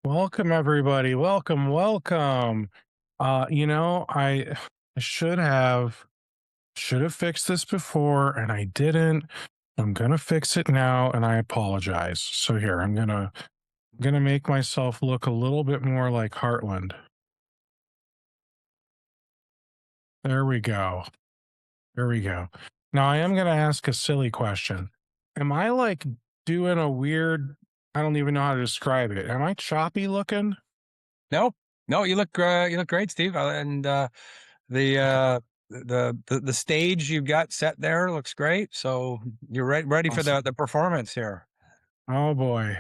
Welcome everybody. Welcome. I should have fixed this before and I didn't. I'm gonna fix it now and I apologize. So here, I'm gonna make myself look a little bit more like Hartland. There we go. There we go. Now I am gonna ask a silly question. Am I like doing a weird, I don't even know how to describe it. Am I choppy looking? No, no, you look great, Steve. The Okay. the stage you've got set there looks great. So you're ready for Awesome. the performance here. Oh boy.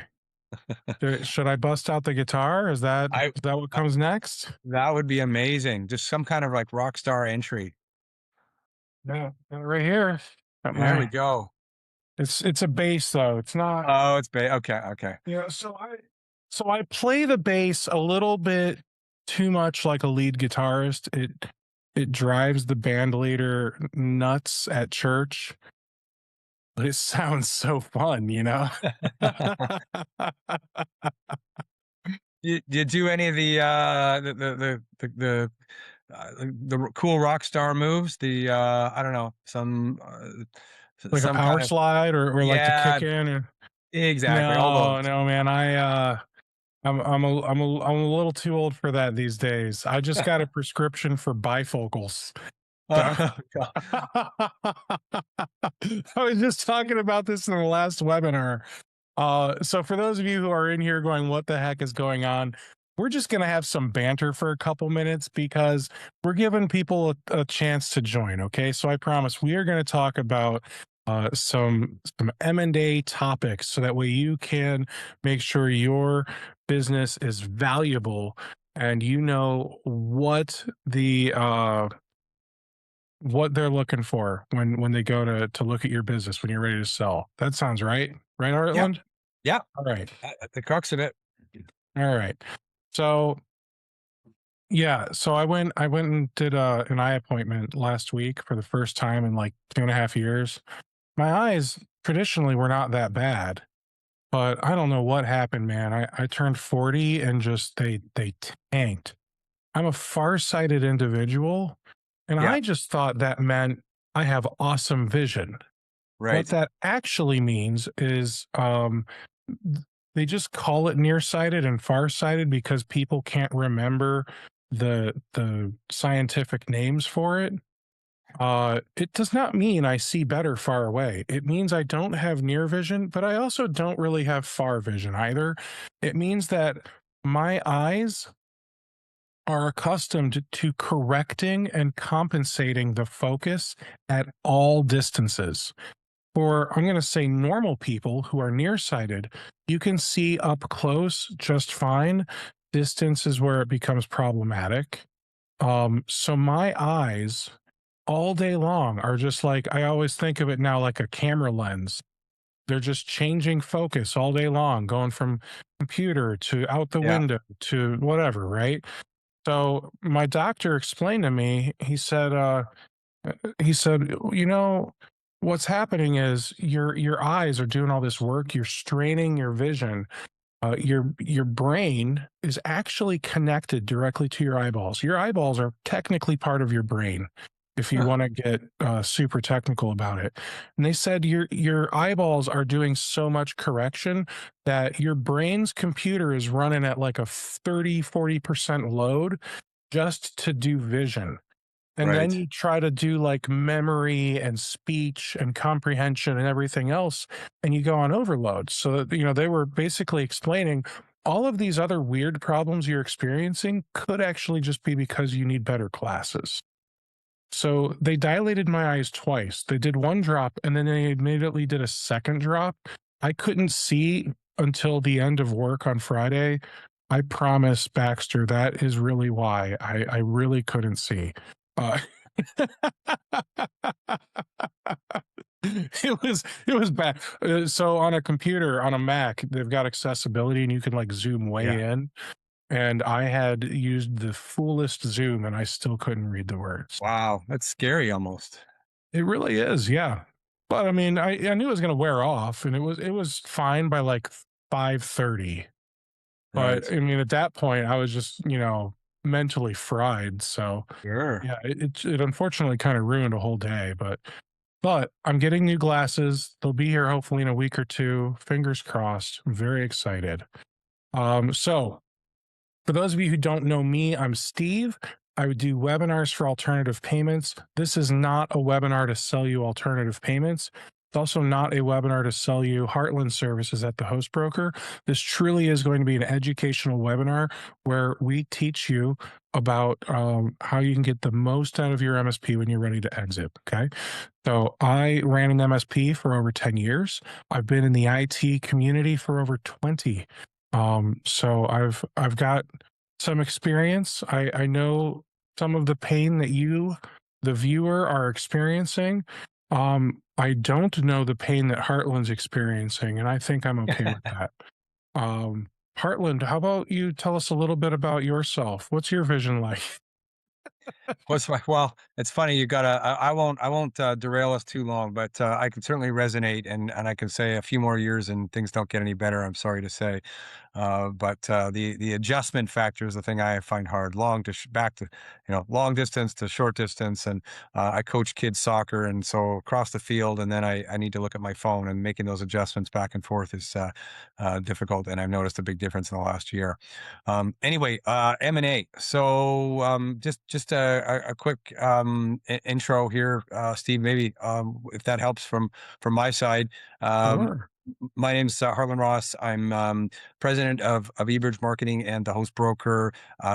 Should I bust out the guitar? Is that I is that what uh, comes next? that would be amazing. Just some kind of like rock star entry. Yeah, right here. Got There we my go. it's a bass though. It's not, Oh, okay, okay. so I play the bass a little bit too much like a lead guitarist. It drives the band leader nuts at church, but it sounds so fun. You do any of the cool rock star moves? I don't know, Like a some power kind of slide or like to yeah, kick in or exactly. All no, those. no, man. I'm a little too old for that these days. I just got a prescription for bifocals. So Oh, God. I was just talking about this in the last webinar. So for those of you who are in here going, what the heck is going on? We're just going to have some banter for a couple minutes because we're giving people a chance to join. Okay, so I promise we are going to talk about some M&A topics, so that way you can make sure your business is valuable and you know what they're looking for when they go to look at your business when you're ready to sell. That sounds right, right, Yep, Artland? yep, All right. the crux of it. All right. So yeah, so I went and did an eye appointment last week for the first time in like 2.5 years. My eyes traditionally were not that bad, but I don't know what happened, man. I turned 40 and just they tanked. I'm a farsighted individual, and Yeah, I just thought that meant I have awesome vision. What right. that actually means is they just call it nearsighted and farsighted because people can't remember the scientific names for it. It does not mean I see better far away. It means I don't have near vision, but I also don't really have far vision either. It means that my eyes are accustomed to correcting and compensating the focus at all distances. For, I'm going to say, normal people who are nearsighted, you can see up close just fine. Distance is where it becomes problematic. So my eyes all day long are just like, I always think of it now like a camera lens. They're just changing focus all day long, going from computer to out the Yeah, window to whatever, right? So my doctor explained to me, he said, what's happening is your eyes are doing all this work, you're straining your vision. Your brain is actually connected directly to your eyeballs. Your eyeballs are technically part of your brain, if you huh, want to get super technical about it. And they said your eyeballs are doing so much correction that your brain's computer is running at like a 30-40% load just to do vision. And then right. you try to do like memory and speech and comprehension and everything else, and you go on overload. So, they were basically explaining all of these other weird problems you're experiencing could actually just be because you need better glasses. So they dilated my eyes twice. They did one drop and then they immediately did a second drop. I couldn't see until the end of work on Friday. I promise, Baxter, that is really why I really couldn't see. Uh, it was bad. So on a computer, on a Mac, they've got accessibility and you can like zoom way Yeah. in. And I had used the fullest zoom and I still couldn't read the words. Wow, that's scary almost. It really is, yeah. But I mean, I knew it was gonna wear off, and it was fine by like 5:30. But Right. I mean, at that point, I was just, mentally fried. So Sure. yeah, it unfortunately kind of ruined a whole day. But I'm getting new glasses. They'll be here hopefully in a week or two. Fingers crossed. I'm very excited. So for those of you who don't know me, I'm Steve. I would do webinars for alternative payments. This is not a webinar to sell you alternative payments. It's also not a webinar to sell you Heartland services at the host broker. This truly is going to be an educational webinar where we teach you about how you can get the most out of your MSP when you're ready to exit. Okay. So I ran an MSP for over 10 years. I've been in the IT community for over 20. So I've got some experience. I know some of the pain that you, the viewer, are experiencing. I don't know the pain that Heartland's experiencing, and I think I'm okay with that. Um, Heartland, how about you tell us a little bit about yourself? What's your vision like? Well, it's funny. You got to. I won't derail us too long, but I can certainly resonate, and I can say a few more years and things don't get any better. I'm sorry to say. But the adjustment factor is the thing I find hard. Long to back to long distance to short distance, and I coach kids soccer, and so across the field, and then I need to look at my phone, and making those adjustments back and forth is difficult. And I've noticed a big difference in the last year. Anyway, M&A. So just a quick intro here, Steve. Maybe if that helps from my side. Um, Sure. my name's Hartland Ross. I'm president of eBridge Marketing and the host broker.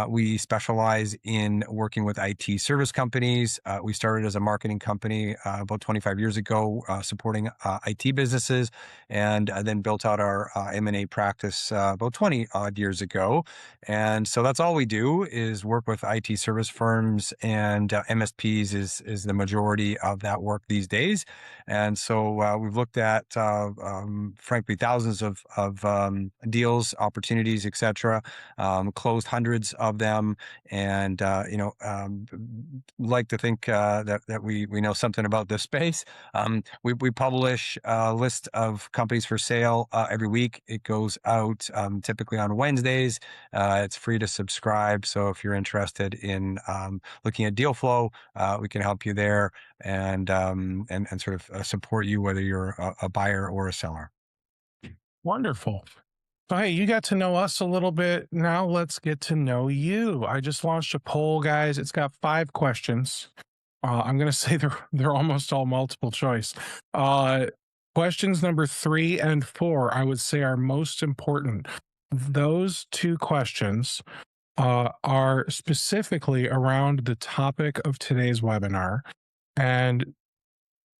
We specialize in working with IT service companies. We started as a marketing company about 25 years ago, supporting IT businesses, and then built out our M&A practice about 20 odd years ago. And so that's all we do is work with IT service firms, and MSPs is the majority of that work these days. And so we've looked at, frankly, thousands of deals, opportunities, etc. Closed hundreds of them, and like to think that we know something about this space. We publish a list of companies for sale every week. It goes out typically on Wednesdays. It's free to subscribe, so if you're interested in looking at deal flow, we can help you there, and sort of support you whether you're a buyer or a seller. Wonderful. So, hey, you got to know us a little bit. Now let's get to know you. I just launched a poll, guys. It's got 5 questions. I'm going to say they're almost all multiple choice. Uh, Questions number 3 and 4, I would say, are most important. Those 2 questions are specifically around the topic of today's webinar. And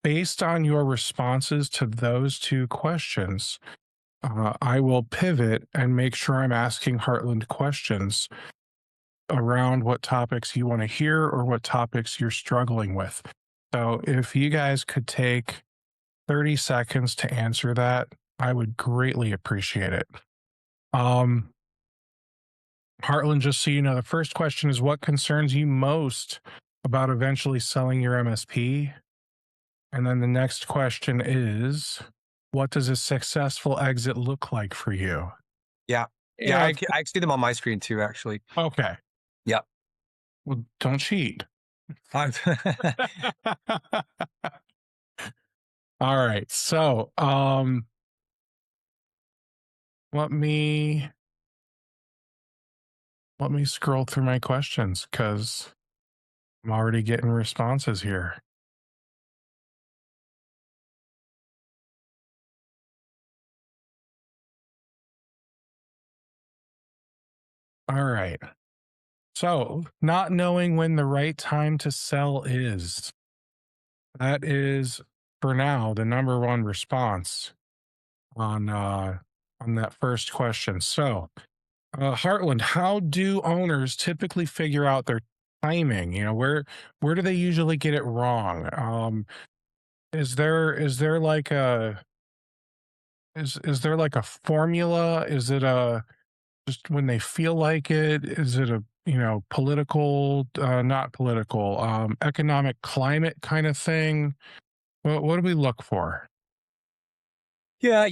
based on your responses to those 2 questions, I will pivot and make sure I'm asking Heartland questions around what topics you want to hear or what topics you're struggling with. So if you guys could take 30 seconds to answer that, I would greatly appreciate it. Um, Heartland, just so you know, the first question is, what concerns you most about eventually selling your MSP? And then the next question is, what does a successful exit look like for you? Yeah, yeah, Yeah. I can see them on my screen too, actually. Okay. Yeah. Well, don't cheat. I've All right. So, let me scroll through my questions because I'm already getting responses here. All right. So, not knowing when the right time to sell is. That is, for now, the number one response on that first question. So, Heartland, how do owners typically figure out their timing? Where do they usually get it wrong? Is there like a formula? Is it a just when they feel like it? Is it a political, not political, economic climate kind of thing? What do we look for? Yeah,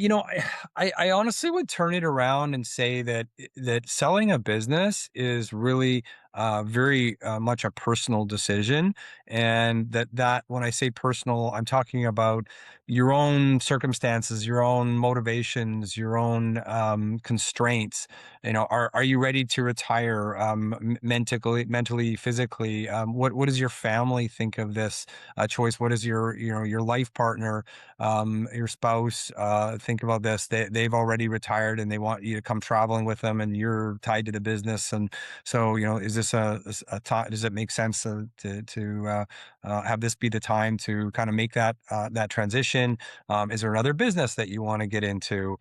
I honestly would turn it around and say that that selling a business is really very much a personal decision, and that when I say personal, I'm talking about your own circumstances, your own motivations, your own constraints. Are you ready to retire mentally, physically? What does your family think of this choice? What does your life partner, your spouse, think about this? They've already retired and they want you to come traveling with them, and you're tied to the business. And so, is this a time? Does it make sense to have this be the time to kind of make that transition? Is there another business that you want to get into?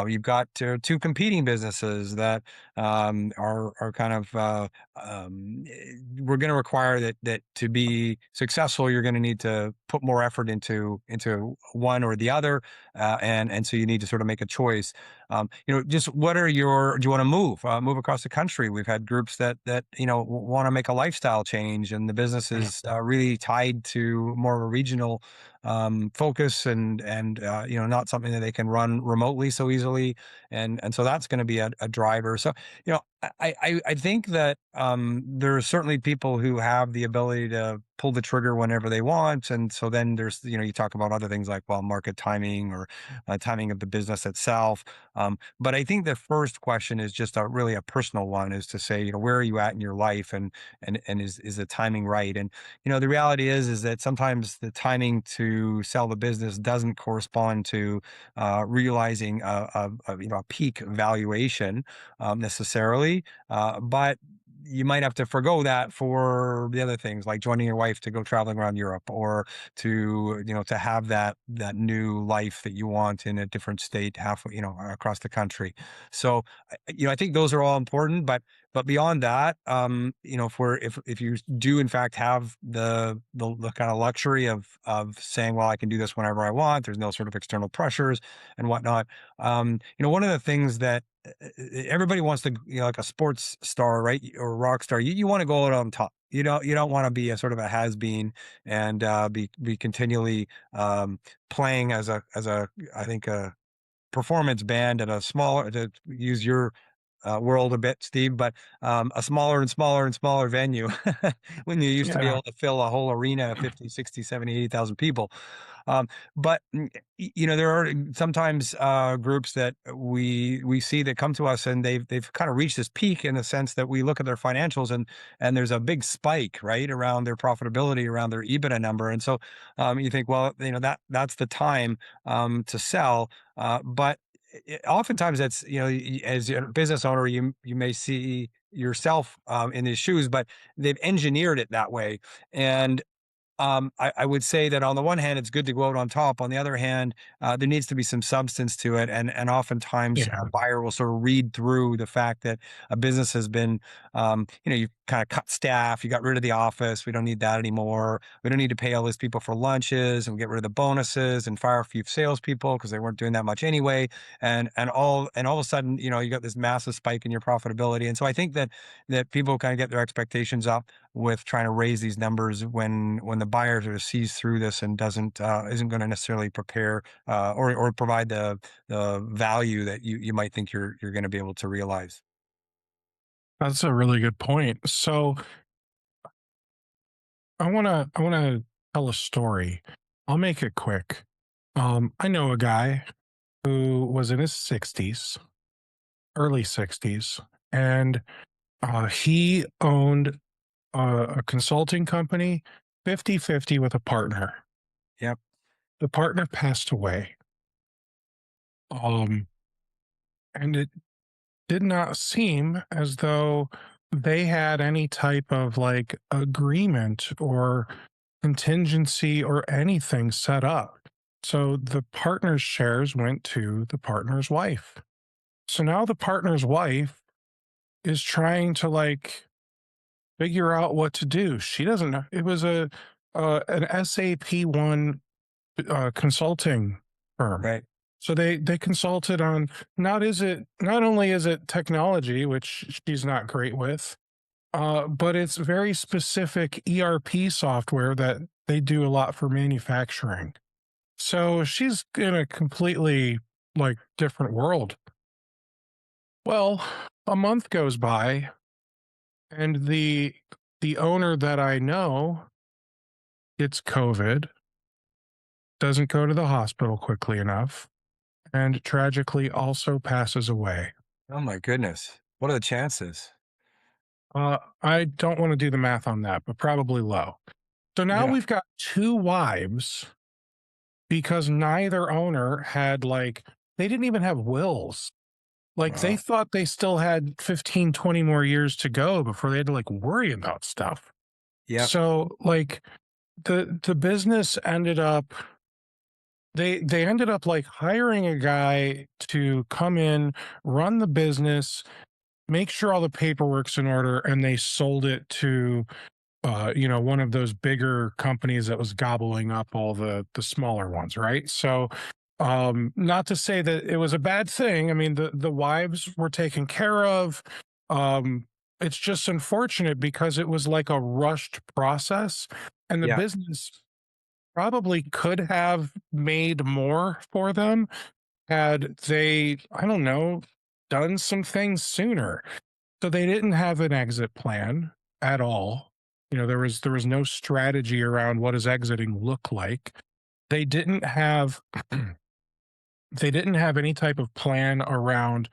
You've got two competing businesses that are kind of we're going to require that to be successful, you're going to need to put more effort into one or the other, and so you need to sort of make a choice. Just what are your do you want to move across the country? We've had groups that want to make a lifestyle change, and the business Yeah. is really tied to more of a regional focus, and not something that they can run remotely so easily, and so that's going to be a driver. So I think that there are certainly people who have the ability to pull the trigger whenever they want, and so then there's you talk about other things like, well, market timing or timing of the business itself. But I think the first question is just really a personal one, is to say, where are you at in your life, and is the timing right? And the reality is that sometimes the timing to sell the business doesn't correspond to realizing a peak valuation necessarily, but you might have to forego that for the other things, like joining your wife to go traveling around Europe, or to have that new life that you want in a different state, halfway, across the country. So I think those are all important, but beyond that, if you do in fact have the kind of luxury of saying, well, I can do this whenever I want, there's no sort of external pressures and whatnot. One of the things that everybody wants to, like a sports star, right, or a rock star, you want to go out on top. You don't want to be a sort of a has been, and be continually playing as a I think a performance band at a smaller, to use your world a bit, Steve, but a smaller and smaller and smaller venue when you used to be Yeah. able to fill a whole arena of 50, 60, 70, 80,000 people. But there are sometimes groups that we see that come to us, and they've kind of reached this peak, in the sense that we look at their financials, and there's a big spike right around their profitability, around their EBITDA number. And so you think, well, that's the time to sell. But oftentimes that's, as a business owner, you may see yourself in these shoes, but they've engineered it that way. And I would say that on the one hand, it's good to go out on top. On the other hand, there needs to be some substance to it, and oftentimes a Yeah. buyer will sort of read through the fact that a business has been, you kind of cut staff, you got rid of the office, we don't need that anymore. We don't need to pay all these people for lunches, and get rid of the bonuses, and fire a few salespeople because they weren't doing that much anyway, and all of a sudden, you got this massive spike in your profitability. And so I think that people kind of get their expectations up with trying to raise these numbers, when the buyer sort of sees through this and doesn't isn't going to necessarily prepare or provide the value that you might think you're going to be able to realize. That's a really good point. So I wanna tell a story. I'll make it quick. I know a guy who was in his 60s, early 60s, and he owned a consulting company 50-50 with a partner. Yep. The partner passed away. Um, and it did not seem as though they had any type of like agreement or contingency or anything set up. So the partner's shares went to the partner's wife. So now the partner's wife is trying to like figure out what to do. She doesn't know. It was a an SAP one consulting firm. Right. So they consulted on, not only is it technology, which she's not great with, but it's very specific ERP software that they do a lot for manufacturing. So she's in a completely like different world. Well, a month goes by and the owner that I know gets COVID, doesn't go to the hospital quickly enough, and tragically also passes away. Oh my goodness. What are the chances? I don't want to do the math on that, but probably low. So now Yeah. we've got two wives because neither owner had like, they didn't even have wills. Like they Wow. thought they still had 15, 20 more years to go before they had to like worry about stuff. Yep. So like the business ended up, they ended up like hiring a guy to come in, run the business, make sure all the paperwork's in order, and they sold it to one of those bigger companies that was gobbling up all the smaller ones, right? So not to say that it was a bad thing. I mean, the wives were taken care of. Um it's just unfortunate because it was like a rushed process, and the Yeah. business probably could have made more for them had they, I don't know, done some things sooner. So they didn't have an exit plan at all. There was no strategy around what does exiting look like. They didn't have they didn't have any type of plan around,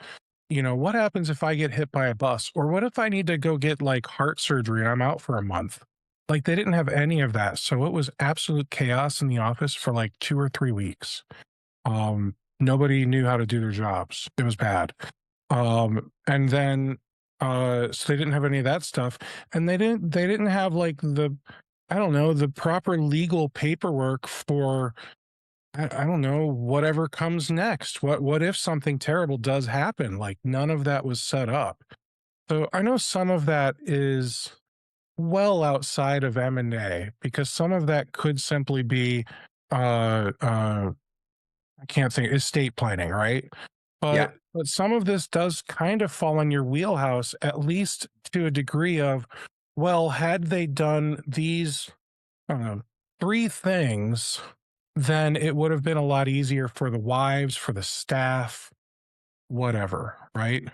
what happens if I get hit by a bus, or what if I need to go get like heart surgery and I'm out for a month. Like they didn't have any of that. So it was absolute chaos in the office for like 2 or 3 weeks. Nobody knew how to do their jobs. It was bad. And then so they didn't have any of that stuff, and they didn't have like the, I don't know, the proper legal paperwork for, I don't know, whatever comes next. What if something terrible does happen? Like none of that was set up. So I know some of that is well outside of M&A, because some of that could simply be I can't think, estate planning, right? Yeah. But some of this does kind of fall in your wheelhouse, at least to a degree of, well, had they done these, I don't know, three things, then it would have been a lot easier for the wives, for the staff, whatever, right?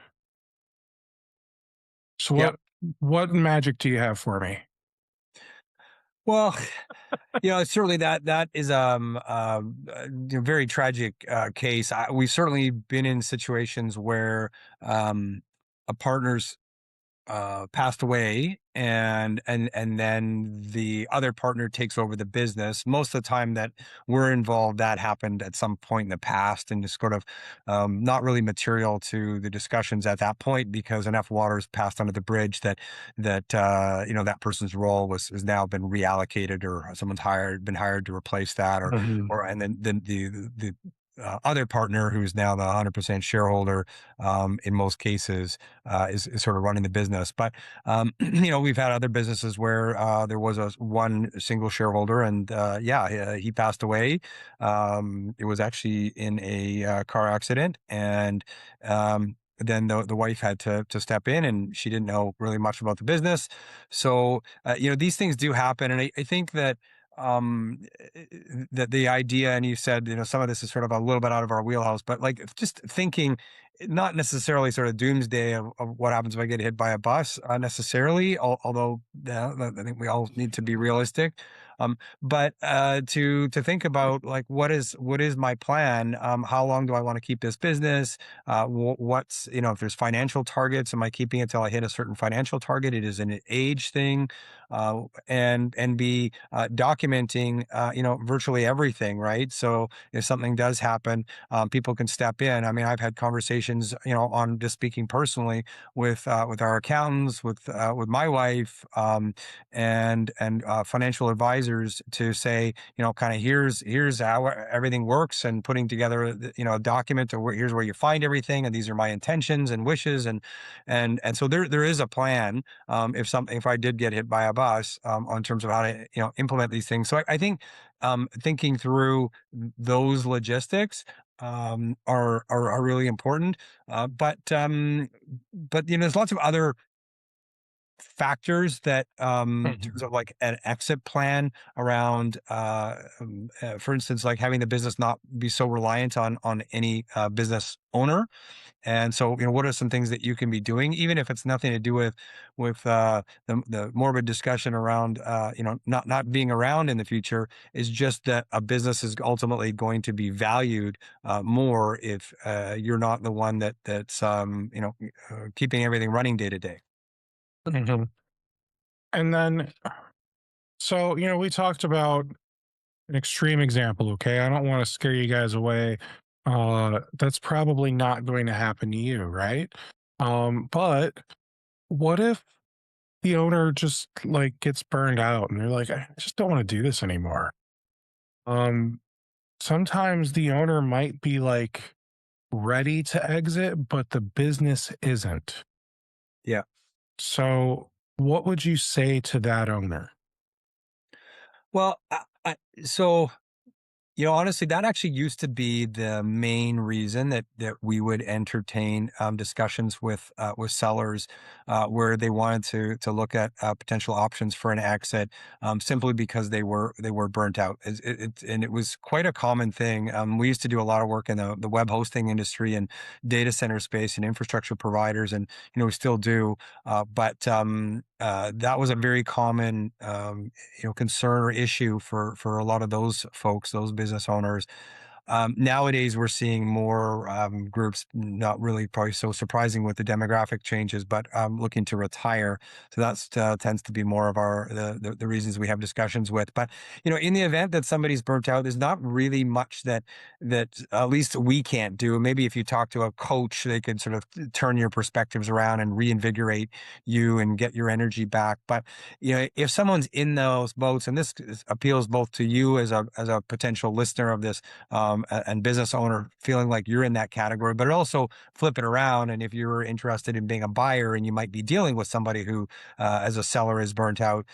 So Yep. what magic do you have for me? Well, certainly that is very tragic case. We've certainly been in situations where a partner's passed away, and then the other partner takes over the business. Most of the time that we're involved, that happened at some point in the past, and just sort of not really material to the discussions at that point, because enough water's passed under the bridge that person's role was has now been reallocated, or someone's been hired to replace that, Mhm. or and then the other partner, who's now the 100% shareholder, in most cases, is sort of running the business. But we've had other businesses where there was a one single shareholder, and he passed away. It was actually in a car accident, and then the wife had to step in, and she didn't know really much about the business. So these things do happen, and I think that that the idea, and you said, some of this is sort of a little bit out of our wheelhouse, but like just thinking, not necessarily sort of doomsday of what happens if I get hit by a bus, necessarily, although I think we all need to be realistic. But to think about, like, what is my plan? How long do I want to keep this business? What's, if there's financial targets, am I keeping it till I hit a certain financial target? It is an age thing, and be documenting, virtually everything, right? So if something does happen, people can step in. I mean, I've had conversations, on just speaking personally with our accountants, with my wife, and financial advisors, to say, kind of, here's how everything works, and putting together, a document, or here's where you find everything, and these are my intentions and wishes, and so there is a plan, if I did get hit by a bus, on terms of how to, implement these things. So I think thinking through those logistics are really important. But there's lots of other factors that, in terms Mhm. of like an exit plan around, for instance, like having the business not be so reliant on any business owner. And so, what are some things that you can be doing, even if it's nothing to do with the morbid discussion around, not being around in the future, is just that a business is ultimately going to be valued more if you're not the one that's keeping everything running day to day. Mhm. And then, so, we talked about an extreme example, okay? I don't want to scare you guys away. That's probably not going to happen to you, right? But what if the owner just like gets burned out and they're like, I just don't want to do this anymore? Um, Sometimes the owner might be like ready to exit, but the business isn't. Yeah. So, what would you say to that owner? Well, so honestly, that actually used to be the main reason that we would entertain discussions with sellers, where they wanted to look at potential options for an exit, simply because they were burnt out. And it was quite a common thing. We used to do a lot of work in the web hosting industry and data center space and infrastructure providers, and we still do. But that was a very common concern or issue for a lot of those folks, those business owners. Nowadays, we're seeing more groups, not really probably so surprising with the demographic changes, but looking to retire. So that's tends to be more of the reasons we have discussions with. But in the event that somebody's burnt out, there's not really much that at least we can't do. Maybe if you talk to a coach, they could sort of turn your perspectives around and reinvigorate you and get your energy back. But if someone's in those boats, and appeals both to you as a potential listener of this, and business owner, feeling like you're in that category, but also flip it around. And if you're interested in being a buyer and you might be dealing with somebody who, as a seller, is burnt out,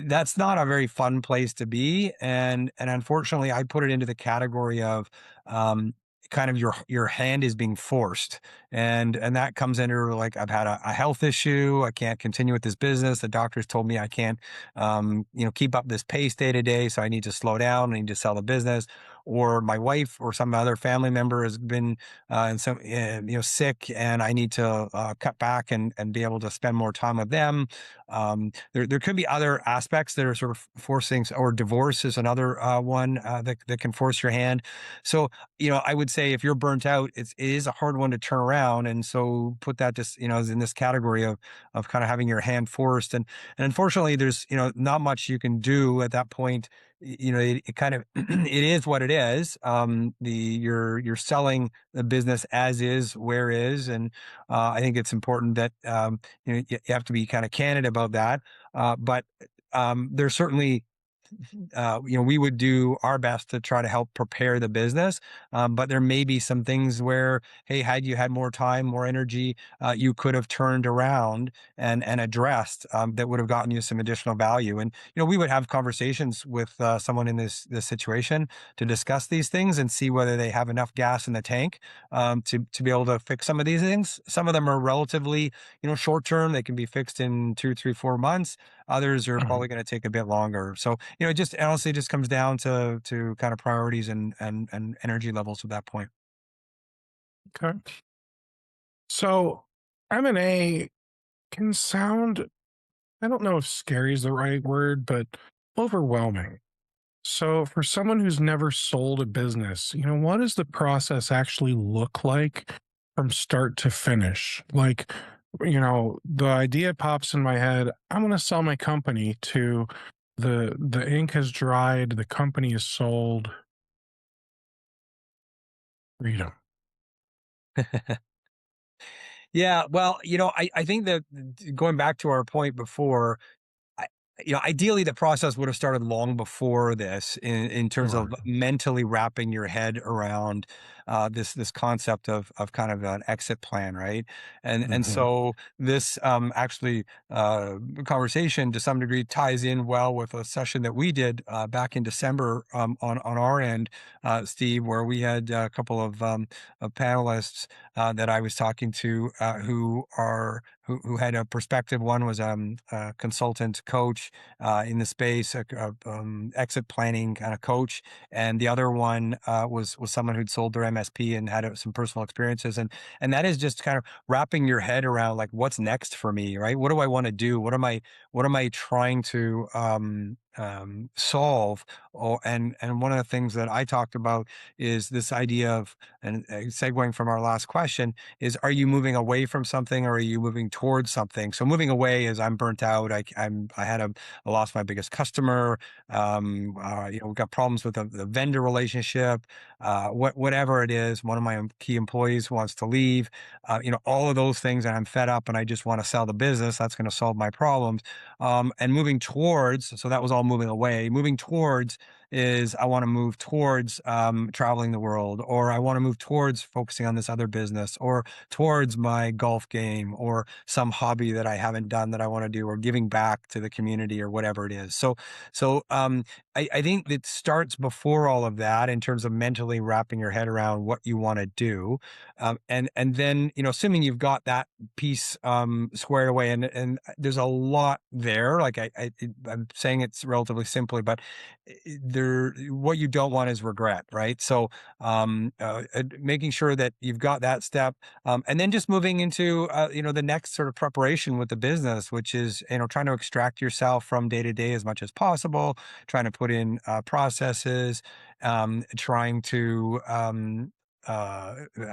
that's not a very fun place to be. And unfortunately, I put it into the category of, kind of your hand is being forced, and that comes under like, I've had a health issue, I can't continue with this business, the doctors told me I can't keep up this pace day to day, so I need to slow down, I need to sell the business. Or my wife or some other family member has been and some sick, and I need to cut back and be able to spend more time with them. There could be other aspects that are sort of forcing, or divorce is another one that can force your hand. So I would say if you're burnt out, it is a hard one to turn around, and so put that just as in this category of kind of having your hand forced. And unfortunately, there's not much you can do at that point. It kind of it is what it is. You're selling the business as is, where is, and I think it's important that you have to be kind of candid about that. But there's certainly we would do our best to try to help prepare the business. But there may be some things where, hey, had you had more time, more energy, you could have turned around and addressed, that would have gotten you some additional value. And we would have conversations with someone in this situation to discuss these things and see whether they have enough gas in the tank, to be able to fix some of these things. Some of them are relatively short term; they can be fixed in 2, 3, 4 months. Others are Mhm. probably going to take a bit longer. So, it just honestly just comes down to kind of priorities and energy levels at that point. Okay. So, M&A can sound, I don't know if scary is the right word, but overwhelming. So, for someone who's never sold a business, what does the process actually look like from start to finish? Like, the idea pops in my head. I'm going to sell my company to the ink has dried, the company is sold. Freedom. Yeah, well, I think that, going back to our point before, I, ideally the process would have started long before this, in terms of Sure. mentally wrapping your head around this concept of kind of an exit plan, right? And Mhm. so this actually conversation to some degree ties in well with a session that we did back in December on our end, Steve, where we had a couple of panelists that I was talking to who had a perspective. One was a consultant coach in the space, exit planning kind of coach, and the other one was someone who'd sold their MSP and had some personal experiences, and that is just kind of wrapping your head around like what's next for me, right? What do I want to do? What am I trying to solve? And one of the things that I talked about is this idea of, and segueing from our last question, is are you moving away from something or are you moving towards something? So moving away is I'm burnt out. I lost my biggest customer. We've got problems with the vendor relationship. Whatever it is, one of my key employees wants to leave. All of those things, and I'm fed up, and I just want to sell the business. That's going to solve my problems. And moving towards, so that was all moving away. Moving towards is I want to move towards traveling the world, or I want to move towards focusing on this other business, or towards my golf game, or some hobby that I haven't done that I want to do, or giving back to the community, or whatever it is. So I think it starts before all of that in terms of mentally wrapping your head around what you want to do, and then assuming you've got that piece squared away, and there's a lot there. Like I'm saying it's relatively simply, but there what you don't want is regret, right? So making sure that you've got that step, and then just moving into the next sort of preparation with the business, which is trying to extract yourself from day to day as much as possible, trying to put in processes, trying to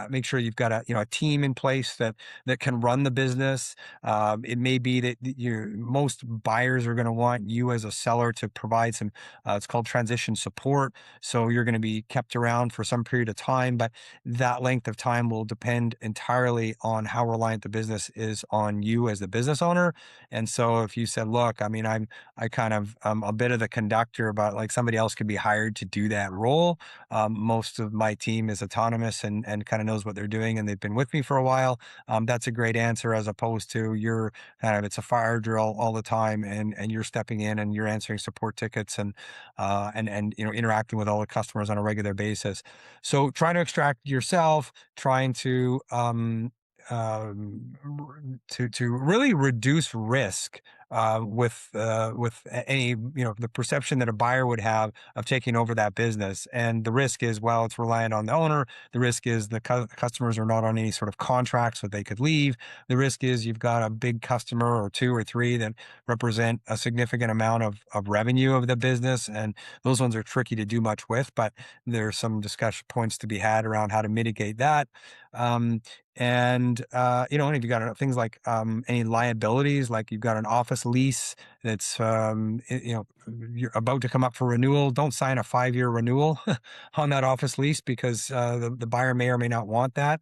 make sure you've got a team in place that can run the business. It may be that most buyers are going to want you as a seller to provide some. It's called transition support. So you're going to be kept around for some period of time, but that length of time will depend entirely on how reliant the business is on you as the business owner. And so if you said, "Look, I mean, I kind of a bit of the conductor, but like somebody else could be hired to do that role." Most of my team is autonomous and kind of knows what they're doing, and they've been with me for a while. That's a great answer, as opposed to you're kind of it's a fire drill all the time, and you're stepping in and you're answering support tickets and interacting with all the customers on a regular basis. So trying to extract yourself, trying to to really reduce risk with any the perception that a buyer would have of taking over that business. And the risk is, well, it's reliant on the owner. The risk is the customers are not on any sort of contract so they could leave. The risk is you've got a big customer or two or three that represent a significant amount of revenue of the business, and those ones are tricky to do much with, but there's some discussion points to be had around how to mitigate that. um, and if you got things like any liabilities, like you've got an office lease that's you're about to come up for renewal, don't sign a 5-year renewal on that office lease, because the buyer may or may not want that.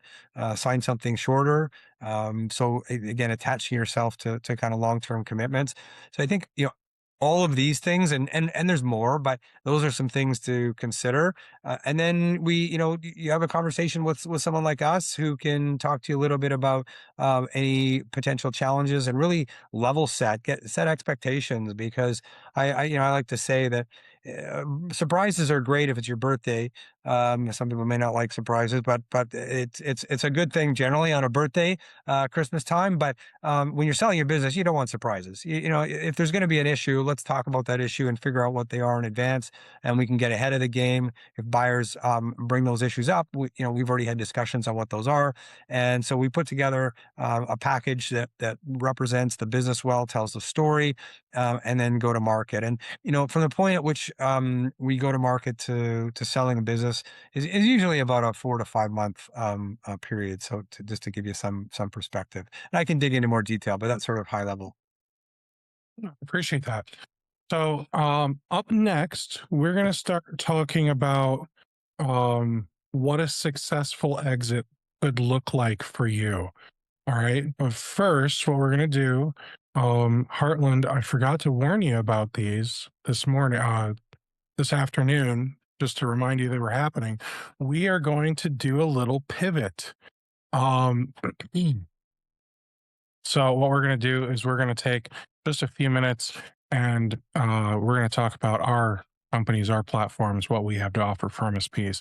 Sign something shorter. Again, attaching yourself to kind of long-term commitments. So I think all of these things, and there's more, but those are some things to consider. And then you have a conversation with someone like us who can talk to you a little bit about any potential challenges, and really level set expectations. Because I like to say that surprises are great if it's your birthday. Some people may not like surprises, but it's a good thing generally on a birthday, Christmas time. But when you're selling your business, you don't want surprises. If there's going to be an issue, let's talk about that issue and figure out what they are in advance, and we can get ahead of the game. If buyers bring those issues up, we've already had discussions on what those are, and so we put together a package that represents the business well, tells the story, and then go to market. And from the point at which we go to market to selling a business is usually about a 4 to 5 month period. So just to give you some perspective, and I can dig into more detail, but that's sort of high level. Appreciate that. So, up next, we're going to start talking about what a successful exit could look like for you. All right. But first, what we're going to do, Heartland, I forgot to warn you about these this morning, this afternoon. just to remind you they were happening, we are going to do a little pivot. Um, so what we're going to do is we're going to take just a few minutes and we're going to talk about our companies, our platforms, what we have to offer for MSPs.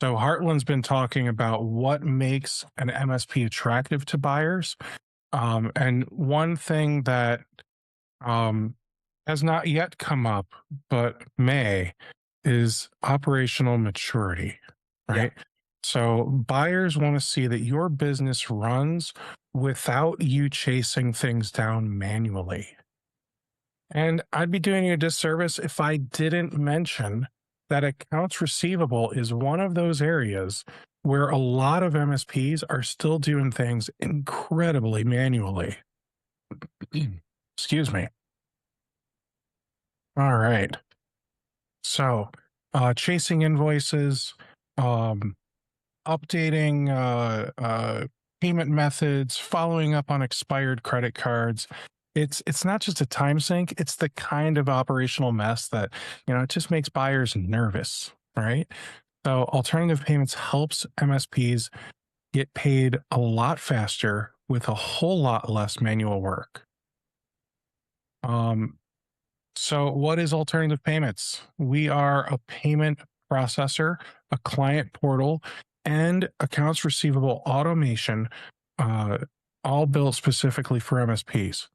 So Heartland's been talking about what makes an MSP attractive to buyers. And one thing that um, has not yet come up, but may, is operational maturity, Yeah. right? So buyers want to see that your business runs without you chasing things down manually. And I'd be doing you a disservice if I didn't mention that accounts receivable is one of those areas where a lot of MSPs are still doing things incredibly manually. Excuse me. All right. So, chasing invoices, um, updating payment methods, following up on expired credit cards. It's not just a time sink, it's the kind of operational mess that, it just makes buyers nervous, right? So alternative payments helps MSPs get paid a lot faster with a whole lot less manual work. Um, So, what is alternative payments? We are a payment processor, a client portal, and accounts receivable automation, uh, all built specifically for MSPs.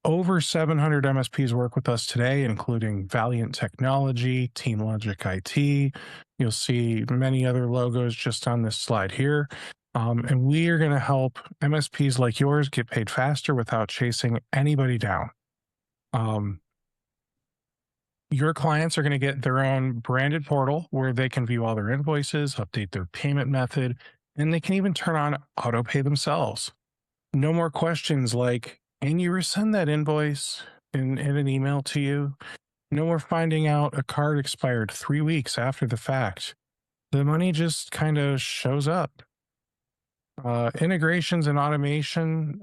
Over 700 MSPs work with us today, including Valiant Technology, Team Logic IT. You'll see many other logos just on this slide here. And we are going to help MSPs like yours get paid faster without chasing anybody down. Um, your clients are going to get their own branded portal where they can view all their invoices, update their payment method, and they can even turn on auto pay themselves. No more questions like, can you resend that invoice in an email to you? No more finding out a card expired 3 weeks after the fact. The money just kind of shows up. Integrations and automation,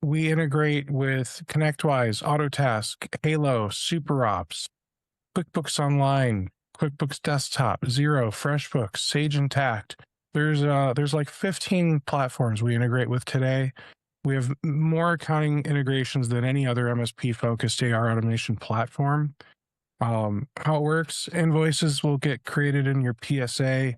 we integrate with ConnectWise, Autotask, Halo, SuperOps, QuickBooks Online, QuickBooks Desktop, Xero, FreshBooks, Sage Intacct. There's like 15 platforms we integrate with today. We have more accounting integrations than any other MSP focused AR automation platform. How it works, invoices will get created in your PSA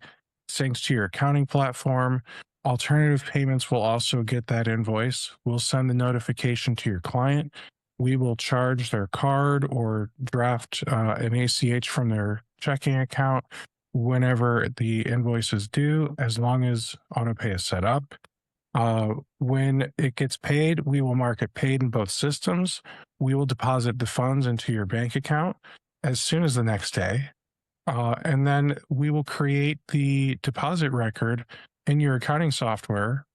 thanks to your accounting platform. Alternative payments will also get that invoice. We'll send the notification to your client. We will charge their card or draft an ACH from their checking account whenever the invoice is due, as long as autopay is set up. When it gets paid, we will mark it paid in both systems. We will deposit the funds into your bank account as soon as the next day. And then we will create the deposit record in your accounting software.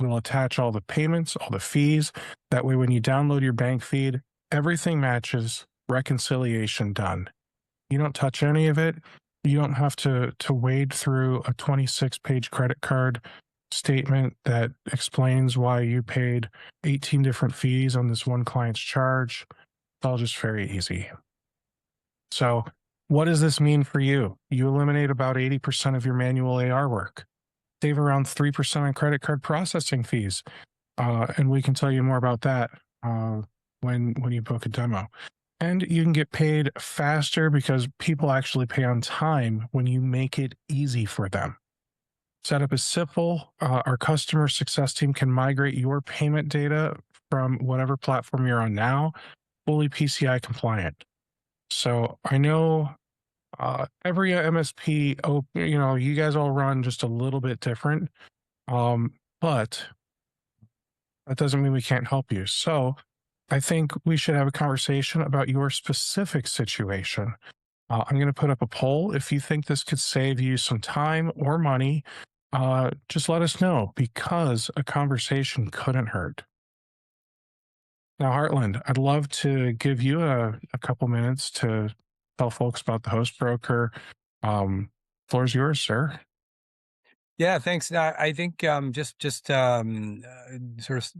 We'll attach all the payments, all the fees. That way, when you download your bank feed, everything matches, reconciliation done. You don't touch any of it. You don't have to wade through a 26-page credit card statement that explains why you paid 18 different fees on this one client's charge. It's all just very easy. So, what does this mean for you? You eliminate about 80% of your manual AR work, save around 3% on credit card processing fees. And we can tell you more about that when you book a demo. And you can get paid faster because people actually pay on time when you make it easy for them. Setup is simple. Our customer success team can migrate your payment data from whatever platform you're on now, fully PCI compliant. So I know every MSP, you guys all run just a little bit different, but that doesn't mean we can't help you. So I think we should have a conversation about your specific situation. I'm going to put up a poll. If you think this could save you some time or money, just let us know because a conversation couldn't hurt. Now, Heartland, I'd love to give you a couple minutes to tell folks about the host broker. Floor's yours, sir. Yeah, thanks. I think sort of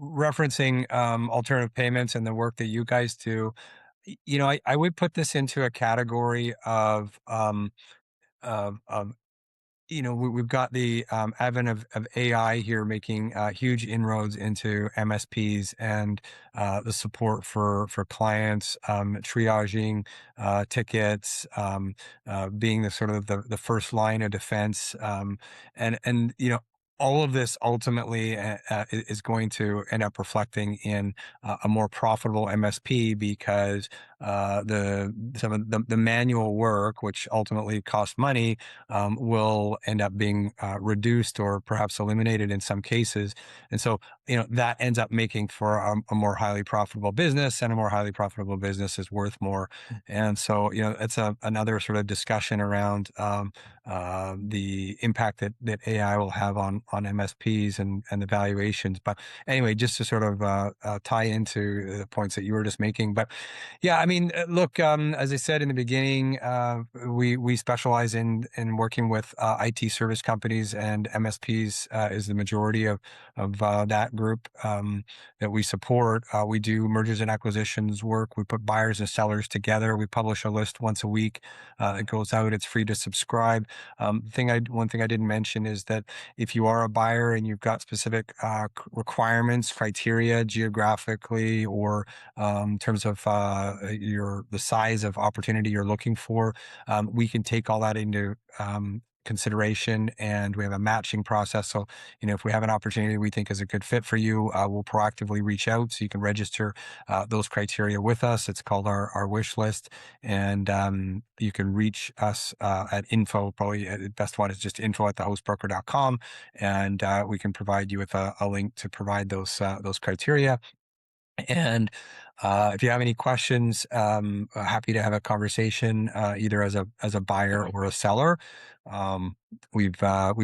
referencing alternative payments and the work that you guys do. I would put this into a category of we've got the advent of AI here making huge inroads into MSPs and the support for clients, triaging tickets, being the sort of the first line of defense, and all of this ultimately is going to end up reflecting in a more profitable MSP because the some of the manual work, which ultimately costs money, will end up being reduced or perhaps eliminated in some cases. And so, that ends up making for a more highly profitable business, and a more highly profitable business is worth more. And so, it's another sort of discussion around the impact that AI will have on MSPs and the valuations. But anyway, just to sort of tie into the points that you were just making. But yeah, I mean, look, as I said in the beginning, we specialize in working with IT service companies, and MSPs is the majority of that group that we support. We do mergers and acquisitions work. We put buyers and sellers together. We publish a list once a week. It goes out. It's free to subscribe. One thing I didn't mention is that if you are a buyer and you've got specific requirements, criteria, geographically, or in terms of the size of opportunity you're looking for, we can take all that into consideration, and we have a matching process. So, if we have an opportunity we think is a good fit for you, we'll proactively reach out, so you can register those criteria with us. It's called our wish list, and you can reach us at info. Probably the best one is just info@thehostbroker.com, and we can provide you with a link to provide those criteria. And if you have any questions, happy to have a conversation, either as a buyer or a seller. We've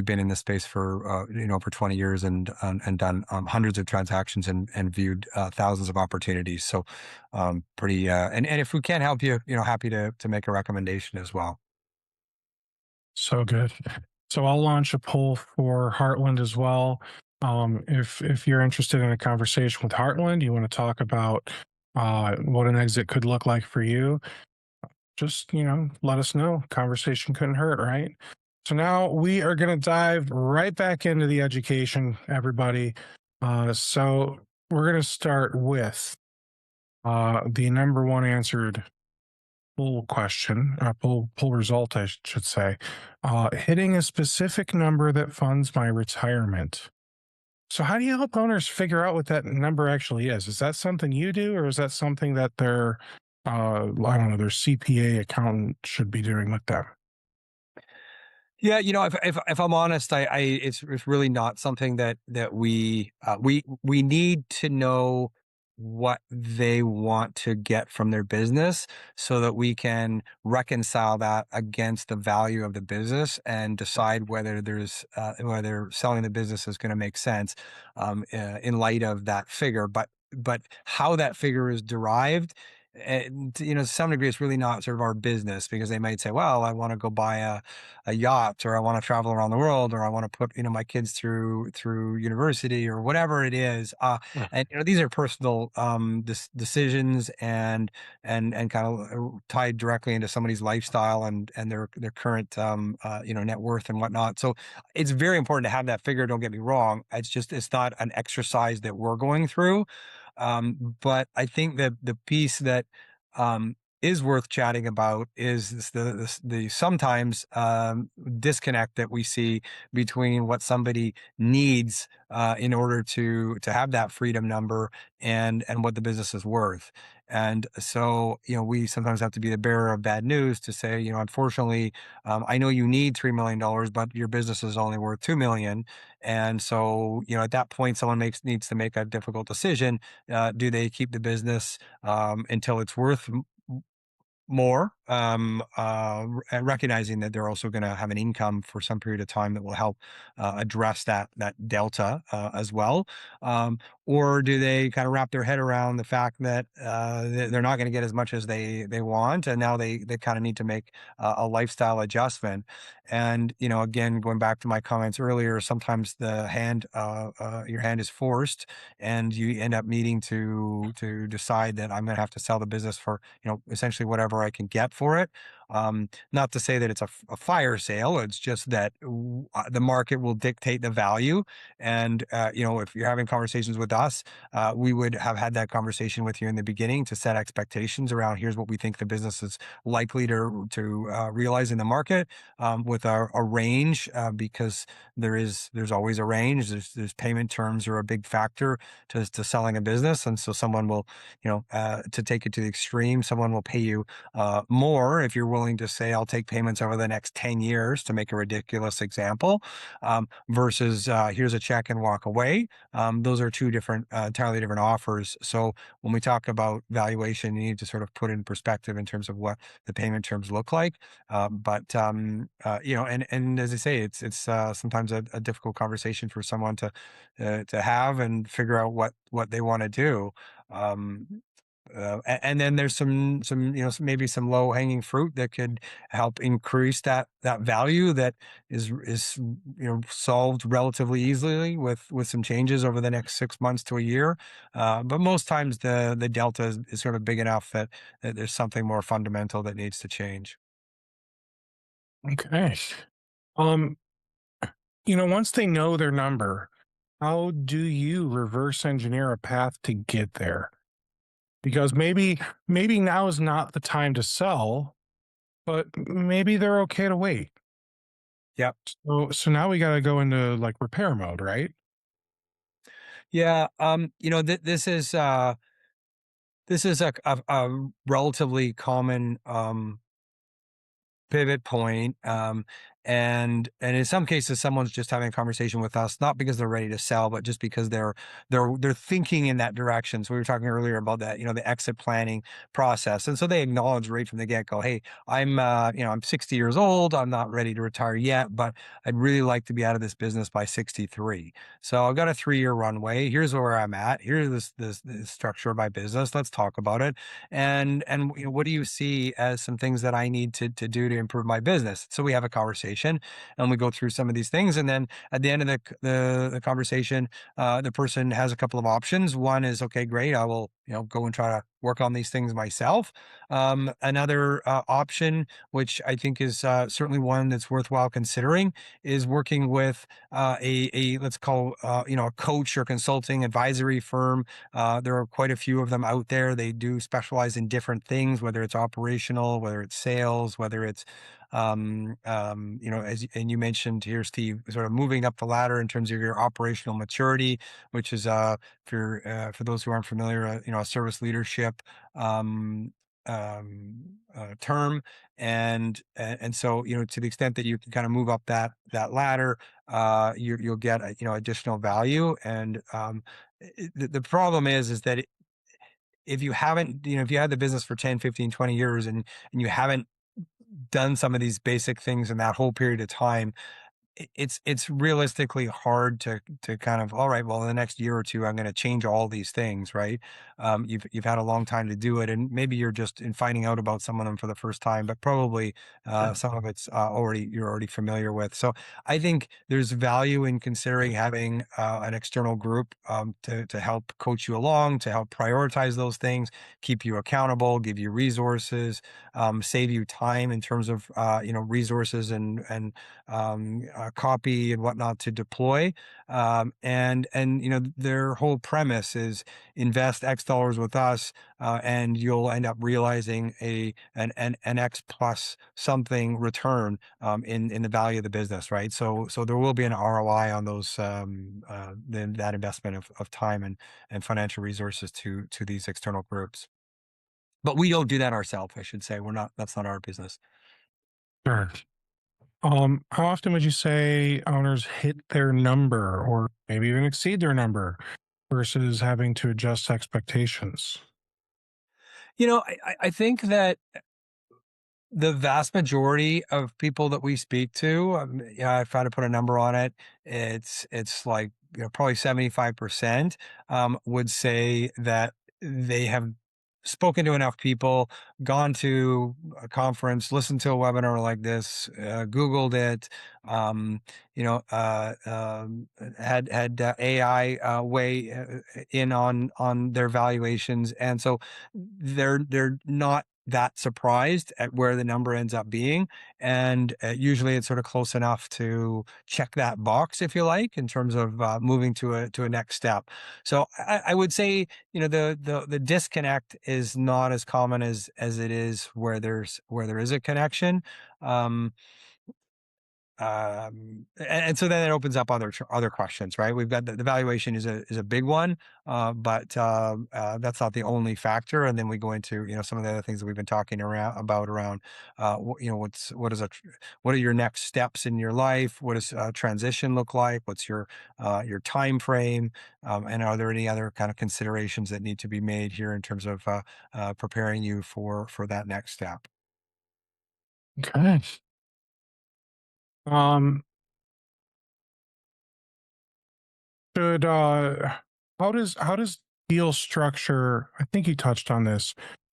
been in this space for over 20 years, and done hundreds of transactions, and viewed thousands of opportunities. So pretty and if we can help you, happy to make a recommendation as well. So good. So I'll launch a poll for Heartland as well. If you're interested in a conversation with Heartland, you want to talk about what an exit could look like for you, just let us know. Conversation couldn't hurt, right? So now we are going to dive right back into the education, everybody. So we're going to start with the number one answered poll question, poll result, I should say, hitting a specific number that funds my retirement. So, how do you help owners figure out what that number actually is? Is that something you do, or is that something that their, I don't know, their CPA accountant should be doing with them? Yeah, if I'm honest, it's really not something that we need to know what they want to get from their business, so that we can reconcile that against the value of the business, and decide whether selling the business is going to make sense in light of that figure. But how that figure is derived, and to some degree, it's really not sort of our business, because they might say, well, I want to go buy a yacht, or I want to travel around the world, or I want to put my kids through university, or whatever it is. And these are personal decisions, and kind of tied directly into somebody's lifestyle, and their current net worth and whatnot. So it's very important to have that figure. Don't get me wrong. It's not an exercise that we're going through. But I think that the piece that is worth chatting about is the sometimes disconnect that we see between what somebody needs in order to have that freedom number, and what the business is worth. And so, we sometimes have to be the bearer of bad news to say, unfortunately, I know you need $3 million, but your business is only worth 2 million. And so, at that point, someone needs to make a difficult decision. Do they keep the business until it's worth more, and recognizing that they're also going to have an income for some period of time that will help address that delta as well, or do they kind of wrap their head around the fact that they're not going to get as much as they want, and now they kind of need to make a lifestyle adjustment. And, again, going back to my comments earlier, sometimes your hand is forced, and you end up needing to decide that I'm going to have to sell the business for, essentially whatever I can get for it. Not to say that it's a fire sale. It's just that the market will dictate the value. And, if you're having conversations with us, we would have had that conversation with you in the beginning to set expectations around here's what we think the business is likely to realize in the market, with a range, because there's always a range. There's payment terms are a big factor to selling a business, and so someone will, to take it to the extreme, someone will pay you more if you're willing to say, I'll take payments over the next 10 years, to make a ridiculous example, versus here's a check and walk away. Those are two different, entirely different offers. So when we talk about valuation, you need to sort of put in perspective in terms of what the payment terms look like. And as I say, it's sometimes a difficult conversation for someone to have and figure out what they want to do. Um, and then there's maybe some low hanging fruit that could help increase that value, that is solved relatively easily with some changes over the next 6 months to a year. But most times the delta is sort of big enough that there's something more fundamental that needs to change. Okay. Um, once they know their number, how do you reverse engineer a path to get there? Because maybe now is not the time to sell, but maybe they're okay to wait. Yep. So now we got to go into like repair mode, right? Yeah. This is a relatively common pivot point. And in some cases, someone's just having a conversation with us, not because they're ready to sell, but just because they're thinking in that direction. So we were talking earlier about that, the exit planning process. And so they acknowledge right from the get-go, hey, I'm 60 years old, I'm not ready to retire yet, but I'd really like to be out of this business by 63. So I've got a 3-year runway. Here's where I'm at. Here's this structure of my business. Let's talk about it. And what do you see as some things that I need to do to improve my business? So we have a conversation, and we go through some of these things, and then at the end of the conversation, the person has a couple of options. One is, okay, great, I will go and try to work on these things myself. Another option, which I think is certainly one that's worthwhile considering, is working with a let's call a coach or consulting advisory firm. There are quite a few of them out there. They do specialize in different things, whether it's operational, whether it's sales, whether it's and you mentioned here, Steve, sort of moving up the ladder in terms of your operational maturity, which is for those who aren't familiar, a service leadership term. And so, to the extent that you can kind of move up that ladder, you'll get additional value. And the problem is that if you haven't, if you had the business for 10, 15, 20 years, and you haven't done some of these basic things in that whole period of time, it's realistically hard to kind of, all right, well, in the next year or two, I'm going to change all these things, right? You've had a long time to do it, and maybe you're just in finding out about some of them for the first time, but probably some of it's you're already familiar with. So I think there's value in considering having an external group to help coach you along, to help prioritize those things, keep you accountable, give you resources, save you time in terms of resources and copy and whatnot to deploy. And their whole premise is invest X dollars with us, and you'll end up realizing an X plus something return in the value of the business, right? So there will be an ROI on those that investment of time and financial resources to these external groups. But we don't do that ourselves, I should say. We're not. That's not our business. Sure. How often would you say owners hit their number or maybe even exceed their number versus having to adjust expectations? I think that the vast majority of people that we speak to, if I had to put a number on it, it's like, probably 75% would say that they have spoken to enough people, gone to a conference, listened to a webinar like this, Googled it, um, had AI weigh in on their valuations, and so they're not that surprised at where the number ends up being, and usually it's sort of close enough to check that box, if you like, in terms of moving to a next step. So I would say, the disconnect is not as common as it is where there is a connection. um and so then it opens up other questions, right? We've got the valuation is a big one, but that's not the only factor. And then we go into, some of the other things that we've been talking around, what are your next steps in your life? What does transition look like? What's your time frame? And are there any other kind of considerations that need to be made here in terms of preparing you for that next step? Okay. Um, should how does deal structure? I think you touched on this.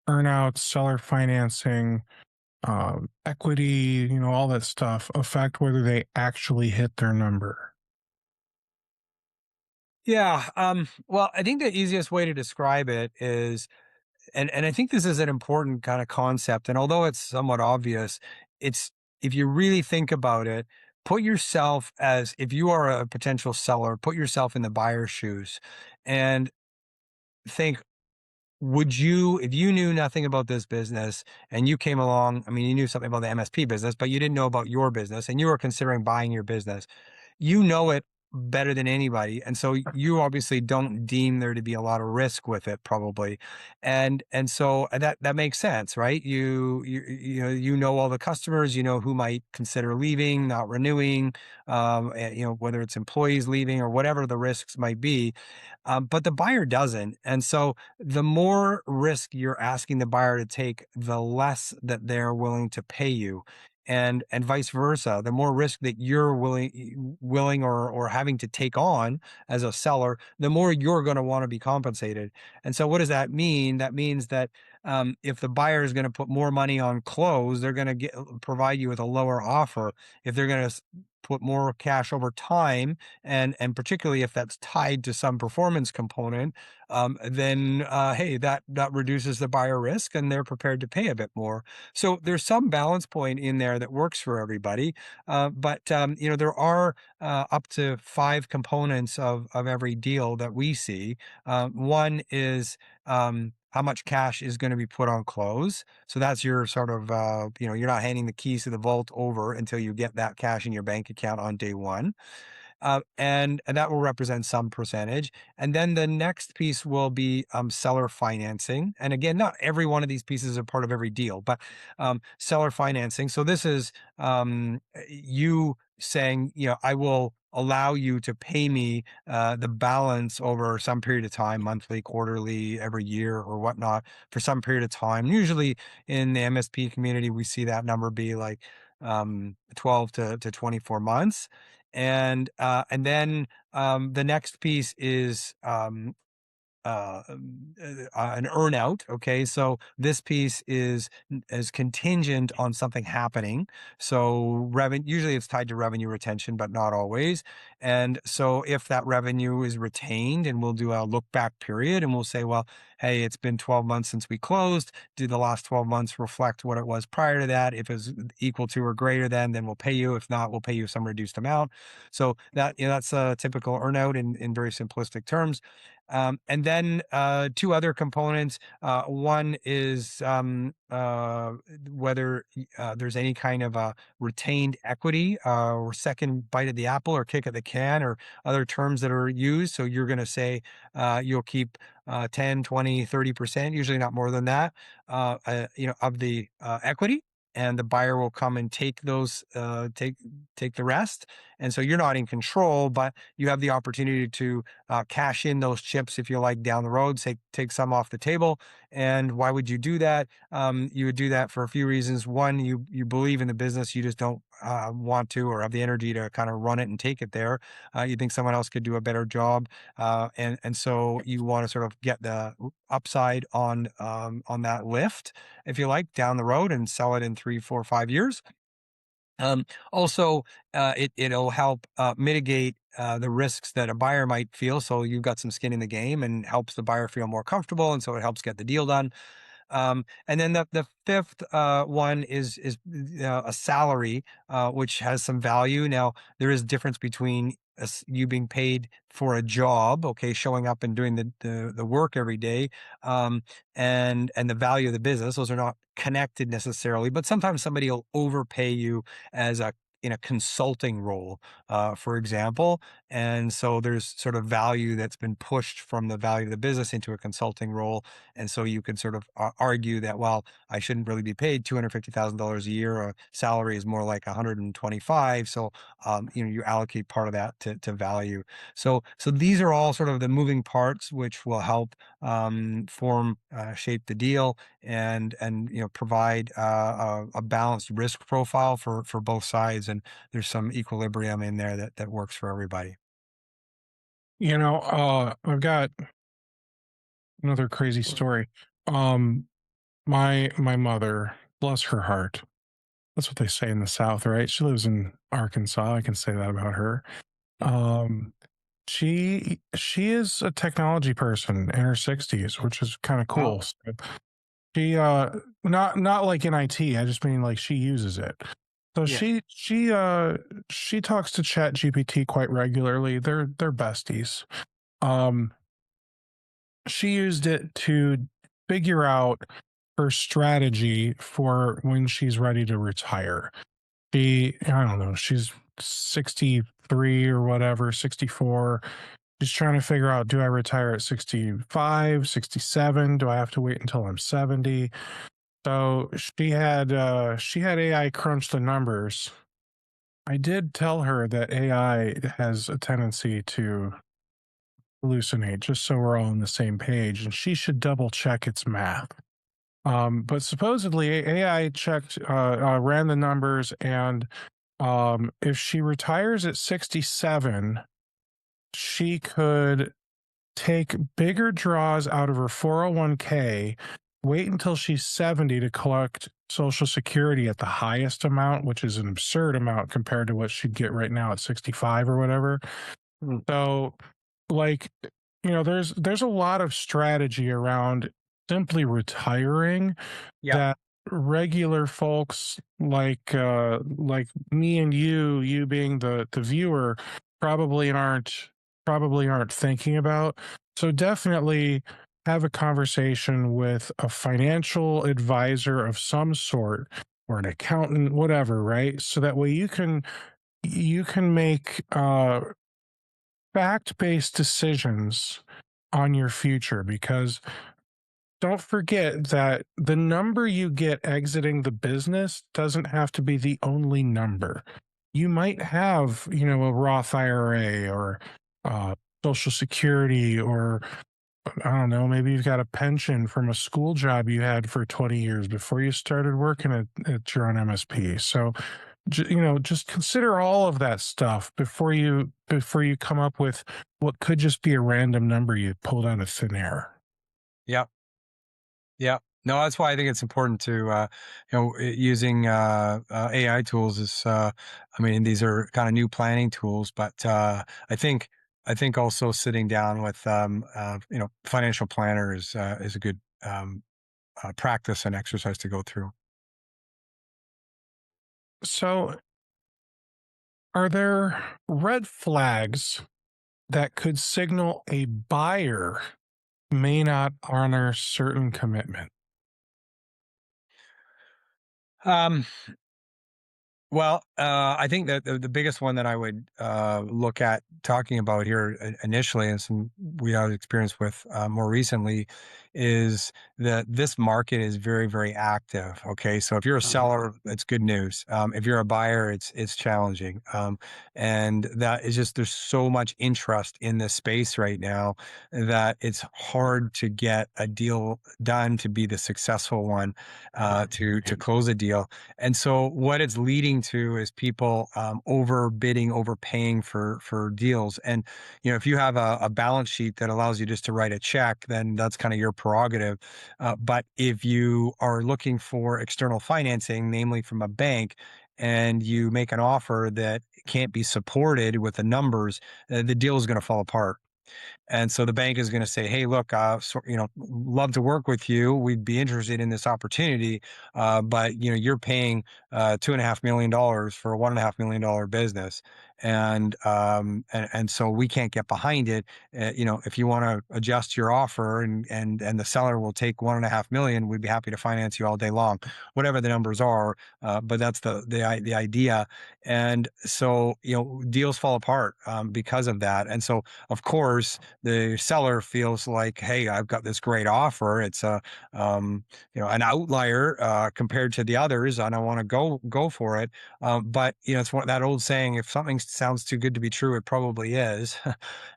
Earnouts, seller financing, equity, all that stuff affect whether they actually hit their number. Yeah. Well, I think the easiest way to describe it is, and I think this is an important kind of concept. And although it's somewhat obvious, it's, if you really think about it, put yourself as, if you are a potential seller, put yourself in the buyer's shoes and think, would you, if you knew nothing about this business and you came along, I mean, you knew something about the MSP business, but you didn't know about your business and you were considering buying your business, you know it better than anybody, and so you obviously don't deem there to be a lot of risk with it, probably. And so that makes sense, right? You know all the customers, you know who might consider leaving, not renewing, and, whether it's employees leaving or whatever the risks might be. But the buyer doesn't, and so the more risk you're asking the buyer to take, the less that they're willing to pay you. And vice versa, the more risk that you're willing or having to take on as a seller, the more you're going to want to be compensated. And so what does that mean? That means that if the buyer is going to put more money on close, they're going to provide you with a lower offer. If they're going to put more cash over time, and particularly if that's tied to some performance component, then hey, that reduces the buyer risk and they're prepared to pay a bit more. So there's some balance point in there that works for everybody. But there are up to five components of every deal that we see. One is how much cash is going to be put on close. So that's your sort of, you're not handing the keys to the vault over until you get that cash in your bank account on day one. And that will represent some percentage. And then the next piece will be seller financing. And again, not every one of these pieces are part of every deal, but seller financing. So this is you saying, I will allow you to pay me the balance over some period of time, monthly, quarterly, every year, or whatnot, for some period of time. Usually in the MSP community, we see that number be like 12 to 24 months. And then the next piece is an earnout. Okay, so this piece is contingent on something happening. So revenue, usually it's tied to revenue retention, but not always. And so if that revenue is retained, and we'll do a look back period, and we'll say, well, hey, it's been 12 months since we closed. Did the last 12 months reflect what it was prior to that? If it's equal to or greater than, then we'll pay you. If not, we'll pay you some reduced amount. So that's a typical earnout in very simplistic terms. And then two other components. One is whether there's any kind of retained equity, or second bite at the apple, or kick at the can, or other terms that are used. So you're going to say you'll keep 10, 20, 30%, usually not more than that, of the equity. And the buyer will come and take those, take the rest. And so you're not in control, but you have the opportunity to cash in those chips, if you like, down the road, say, take some off the table. And why would you do that? You would do that for a few reasons. One, you believe in the business, you just don't want to or have the energy to kind of run it and take it there. You think someone else could do a better job, and so you want to sort of get the upside on that lift, if you like, down the road and sell it in 3, 4, 5 years. Also, it'll help mitigate the risks that a buyer might feel. So you've got some skin in the game and helps the buyer feel more comfortable, and so it helps get the deal done. And then the fifth one is a salary, which has some value. Now there is a difference between you being paid for a job, okay, showing up and doing the work every day, um, and the value of the business. Those are not connected necessarily, but sometimes somebody will overpay you as a in a consulting role, for example. And so there's sort of value that's been pushed from the value of the business into a consulting role, and so you could sort of argue that, well, I shouldn't really be paid $250,000 a year. Or salary is more like 125. So, you allocate part of that to value. So these are all sort of the moving parts which will help shape the deal, and provide a balanced risk profile for both sides. And there's some equilibrium in there that works for everybody. I've got another crazy story. Um, my mother, bless her heart. That's what they say in the South, right? She lives in Arkansas. I can say that about her. Um, she is a technology person in her 60s, which is kind of Wow. cool. So she not like in IT. I just mean like she uses it. So Yeah. she talks to Chat GPT quite regularly. They're besties. Um, she used it to figure out her strategy for when she's ready to retire. I don't know, she's 63 or whatever, 64. She's trying to figure out, do I retire at 65, 67? Do I have to wait until I'm 70? So she had AI crunch the numbers. I did tell her that AI has a tendency to hallucinate, just so we're all on the same page, and she should double check its math. But supposedly AI ran the numbers, and if she retires at 67, she could take bigger draws out of her 401k, wait until she's 70 to collect Social Security at the highest amount, which is an absurd amount compared to what she'd get right now at 65 or whatever. Mm. So, like, there's a lot of strategy around simply retiring Yeah. that regular folks like me and you being the viewer, probably aren't thinking about. So definitely have a conversation with a financial advisor of some sort, or an accountant, whatever, right? So that way you can make fact-based decisions on your future, because don't forget that the number you get exiting the business doesn't have to be the only number. You might have, a Roth IRA, or uh, Social Security, or I don't know, maybe you've got a pension from a school job you had for 20 years before you started working at your own MSP. So, just consider all of that stuff before you come up with what could just be a random number you pulled out of thin air. Yeah. Yeah. No, that's why I think it's important to, using AI tools is, I mean, these are kind of new planning tools, but I think also sitting down with, financial planner is a good practice and exercise to go through. So, are there red flags that could signal a buyer may not honor certain commitment? Um, well, I think that the biggest one that I would look at talking about here initially, and some we have experience with more recently, is that this market is very, very active. Okay, so if you're a seller, it's good news. If you're a buyer, it's challenging, and that is just there's so much interest in this space right now that it's hard to get a deal done to be the successful one, to close a deal. And so what it's leading to is people overbidding, overpaying for deals. And if you have a balance sheet that allows you just to write a check, then that's kind of your prerogative. But if you are looking for external financing, namely from a bank, and you make an offer that can't be supported with the numbers, the deal is going to fall apart. And so the bank is going to say, "Hey, look, love to work with you. We'd be interested in this opportunity, but you're paying $2.5 million for a $1.5 million business, and so we can't get behind it. If you want to adjust your offer, and the seller will take 1.5 million, we'd be happy to finance you all day long, whatever the numbers are. But that's the idea, and so deals fall apart because of that, and so of course the seller feels like, hey, I've got this great offer. It's an outlier compared to the others, and I want to go for it. But it's that old saying: if something sounds too good to be true, it probably is.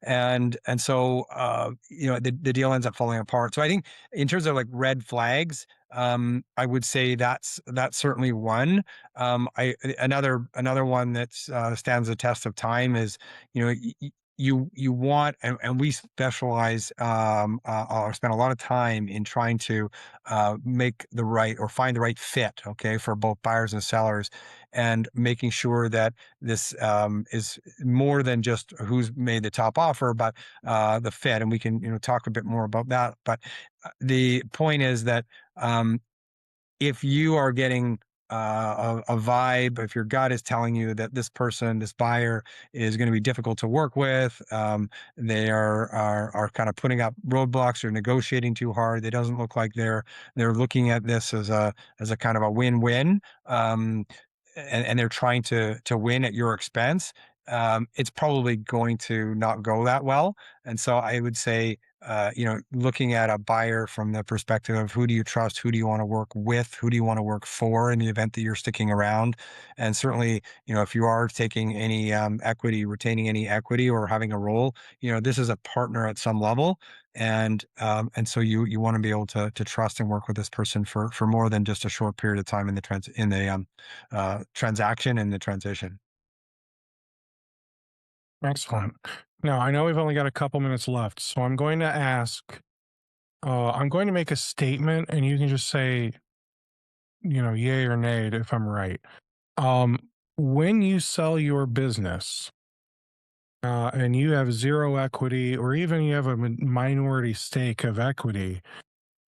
And so the deal ends up falling apart. So I think in terms of like red flags, I would say that's certainly one. I Another one that stands the test of time is you want, and we specialize or spend a lot of time in trying to make the right or find the right fit, okay, for both buyers and sellers, and making sure that this is more than just who's made the top offer, but the fit. And we can talk a bit more about that. But the point is that um, if you are getting a vibe, if your gut is telling you that this person, this buyer, is going to be difficult to work with, they are kind of putting up roadblocks or negotiating too hard. It doesn't look like they're looking at this as a kind of a win-win, and they're trying to win at your expense. It's probably going to not go that well. And so I would say, looking at a buyer from the perspective of who do you trust, who do you want to work with, who do you want to work for in the event that you're sticking around, and certainly, if you are taking any equity, retaining any equity, or having a role, this is a partner at some level, and so you want to be able to trust and work with this person for more than just a short period of time in the transaction and the transition. Excellent. Now, I know we've only got a couple minutes left, so I'm going to ask, I'm going to make a statement and you can just say, yay or nay if I'm right. Um, when you sell your business, and you have zero equity, or even you have a minority stake of equity,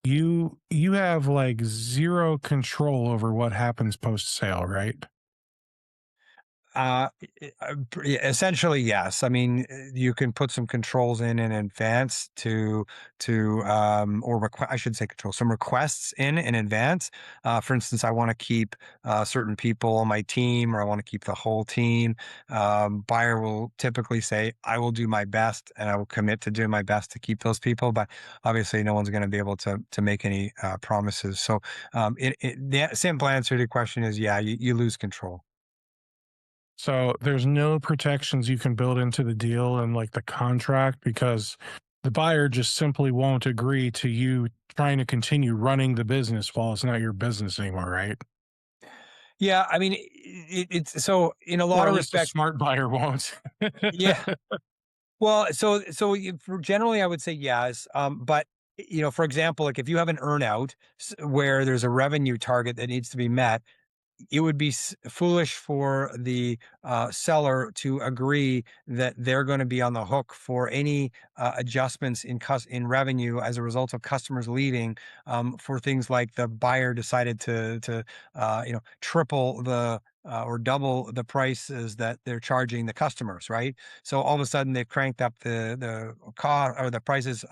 you have like zero control over what happens post sale, right? Essentially, yes. I mean, you can put some controls in advance I should say control some requests in advance. For instance, I want to keep certain people on my team, or I want to keep the whole team. Buyer will typically say, "I will do my best, and I will commit to doing my best to keep those people." But obviously, no one's going to be able to make any promises. So, the simple answer to the question is, yeah, you lose control. So there's no protections you can build into the deal and like the contract, because the buyer just simply won't agree to you trying to continue running the business while it's not your business anymore, right? Yeah, I mean, it's so in a Or lot at of least a respects. smart buyer won't. Yeah. Well, generally, I would say yes. But for example, like if you have an earnout where there's a revenue target that needs to be met, it would be foolish for the seller to agree that they're going to be on the hook for any adjustments in revenue as a result of customers leaving, for things like the buyer decided to triple the or double the prices that they're charging the customers, right? So all of a sudden they've cranked up the cost or the prices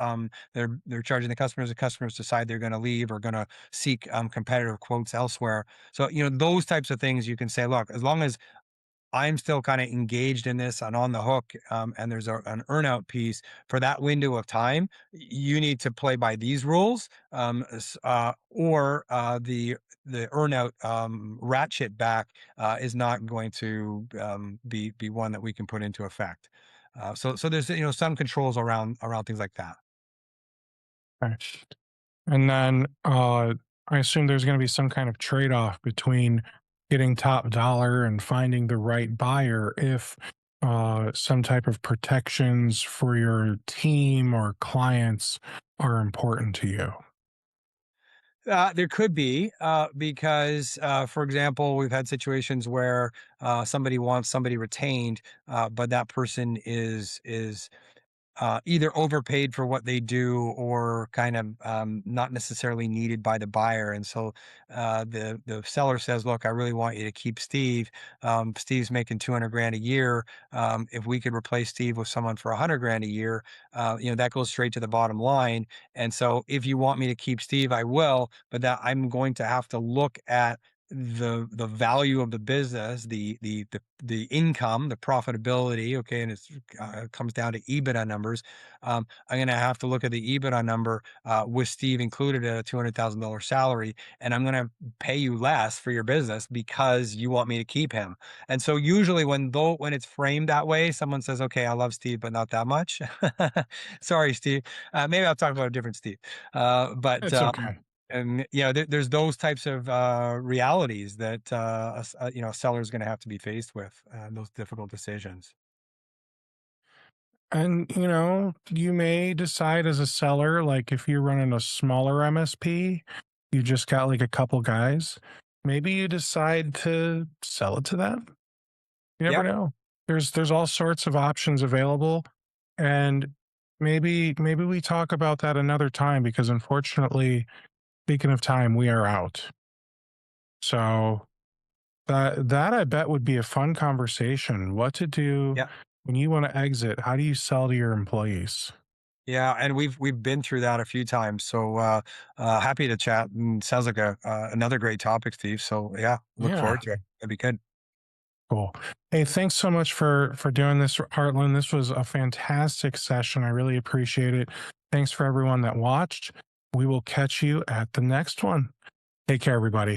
they're charging the customers. The customers decide they're going to leave or going to seek competitive quotes elsewhere. So, those types of things you can say, look, as long as I'm still kind of engaged in this and on the hook, and there's an earnout piece for that window of time. You need to play by these rules, or the earnout ratchet back is not going to be one that we can put into effect. So there's some controls around things like that. Right. And then I assume there's going to be some kind of trade off between getting top dollar and finding the right buyer if some type of protections for your team or clients are important to you. There could be, because, for example, we've had situations where somebody wants somebody retained, but that person is either overpaid for what they do or kind of not necessarily needed by the buyer. And so the seller says, "Look, I really want you to keep Steve. Steve's making 200 grand a year. If we could replace Steve with someone for 100 grand a year, that goes straight to the bottom line. And so if you want me to keep Steve, I will, but that I'm going to have to look at the value of the business, the income, the profitability, okay, and it comes down to EBITDA numbers. I'm going to have to look at the EBITDA number with Steve included at a $200,000 salary, and I'm going to pay you less for your business because you want me to keep him. And so usually when it's framed that way, someone says, "Okay, I love Steve, but not that much." Sorry, Steve. Maybe I'll talk about a different Steve. But It's okay. and there's those types of realities that a seller is going to have to be faced with, those difficult decisions. And, you may decide as a seller, like if you're running a smaller MSP, you just got like a couple guys, maybe you decide to sell it to them. You never Yep. know. There's all sorts of options available. And maybe we talk about that another time because unfortunately, speaking of time, we are out. So that I bet would be a fun conversation. What to do Yeah. when you want to exit? How do you sell to your employees? Yeah, and we've been through that a few times. So happy to chat. And sounds like a another great topic, Steve. So yeah, look Yeah. forward to it. That'd be good. Cool. Hey, thanks so much for doing this, Heartland. This was a fantastic session. I really appreciate it. Thanks for everyone that watched. We will catch you at the next one. Take care, everybody.